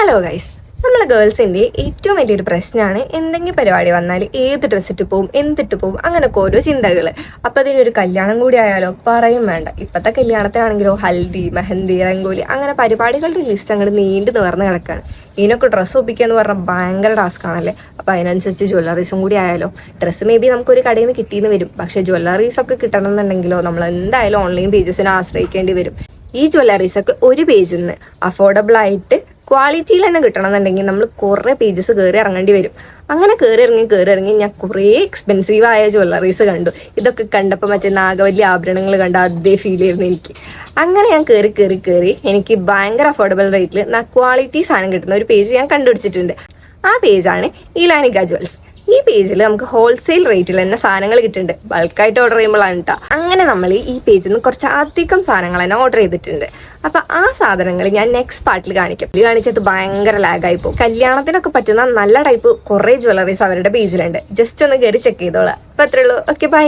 Hello guys, നമ്മളെ ഗേൾസിൻ്റെ ഏറ്റവും വലിയൊരു പ്രശ്നമാണ് എന്തെങ്കിലും പരിപാടി വന്നാൽ ഏത് ഡ്രസ്സ് ഇട്ട് പോവും, എന്തിട്ട് പോവും, അങ്ങനെയൊക്കെ ഓരോ ചിന്തകൾ. അപ്പം അതിനൊരു കല്യാണം കൂടി ആയാലോ പറയും വേണ്ട. ഇപ്പോഴത്തെ കല്യാണത്തിനാണെങ്കിലോ ഹൽദി, മെഹന്തി, രംഗോലി അങ്ങനെ പരിപാടികളുടെ ലിസ്റ്റ് അങ്ങോട്ട് നീണ്ടു നിവർന്ന് കിടക്കുകയാണ്. ഇതിനൊക്കെ ഡ്രസ്സ് ഒപ്പിക്കുക എന്ന് പറഞ്ഞാൽ ഭയങ്കര ടാസ്ക് ആണല്ലേ. അപ്പോൾ അതിനനുസരിച്ച് ജ്വല്ലറീസും കൂടി ആയാലോ. ഡ്രസ്സ് മേ ബി നമുക്കൊരു കടയിൽ നിന്ന് കിട്ടിയെന്ന് വരും, പക്ഷേ ജ്വല്ലറീസൊക്കെ കിട്ടണമെന്നുണ്ടെങ്കിലോ നമ്മൾ എന്തായാലും ഓൺലൈൻ പേജസിനെ ആശ്രയിക്കേണ്ടി വരും. ഈ ജ്വല്ലറീസൊക്കെ ഒരു പേജിൽ നിന്ന് അഫോർഡബിൾ ആയിട്ട് ക്വാളിറ്റിയിൽ തന്നെ കിട്ടണമെന്നുണ്ടെങ്കിൽ നമ്മൾ കുറേ പേജസ് കയറി ഇറങ്ങേണ്ടി വരും. അങ്ങനെ കയറി ഇറങ്ങി ഞാൻ കുറേ എക്സ്പെൻസീവായ ജ്വല്ലറീസ് കണ്ടു. ഇതൊക്കെ കണ്ടപ്പോൾ മറ്റേ നാഗവല്ലി ആഭരണങ്ങൾ കണ്ട അതേ ഫീൽ ആയിരുന്നു എനിക്ക്. അങ്ങനെ ഞാൻ കയറി എനിക്ക് ഭയങ്കര അഫോർഡബിൾ റേറ്റിൽ ക്വാളിറ്റി സാധനം കിട്ടുന്ന ഒരു പേജ് ഞാൻ കണ്ടുപിടിച്ചിട്ടുണ്ട്. ആ പേജാണ് ഇലാനിക ജ്വൽസ്. ഈ പേജിൽ നമുക്ക് ഹോൾസെയിൽ റേറ്റിൽ തന്നെ സാധനങ്ങൾ കിട്ടുന്നുണ്ട്. ബൾക്കായിട്ട് ഓർഡർ ചെയ്യുമ്പോഴാണ് കേട്ടോ. അങ്ങനെ നമ്മൾ ഈ പേജിൽ നിന്ന് കുറച്ച് അധികം സാധനങ്ങൾ തന്നെ ഓർഡർ ചെയ്തിട്ടുണ്ട്. അപ്പം ആ സാധനങ്ങൾ ഞാൻ നെക്സ്റ്റ് പാർട്ടിൽ കാണിച്ചത് ഭയങ്കര ലാഗായി പോകും. കല്യാണത്തിനൊക്കെ പറ്റുന്ന നല്ല ടൈപ്പ് കുറേ ജ്വല്ലറീസ് അവരുടെ പേജിലുണ്ട്. ജസ്റ്റ് ഒന്ന് കയറി ചെക്ക് ചെയ്തോളാം. അപ്പം അത്രേ ഉള്ളൂ. Okay, by.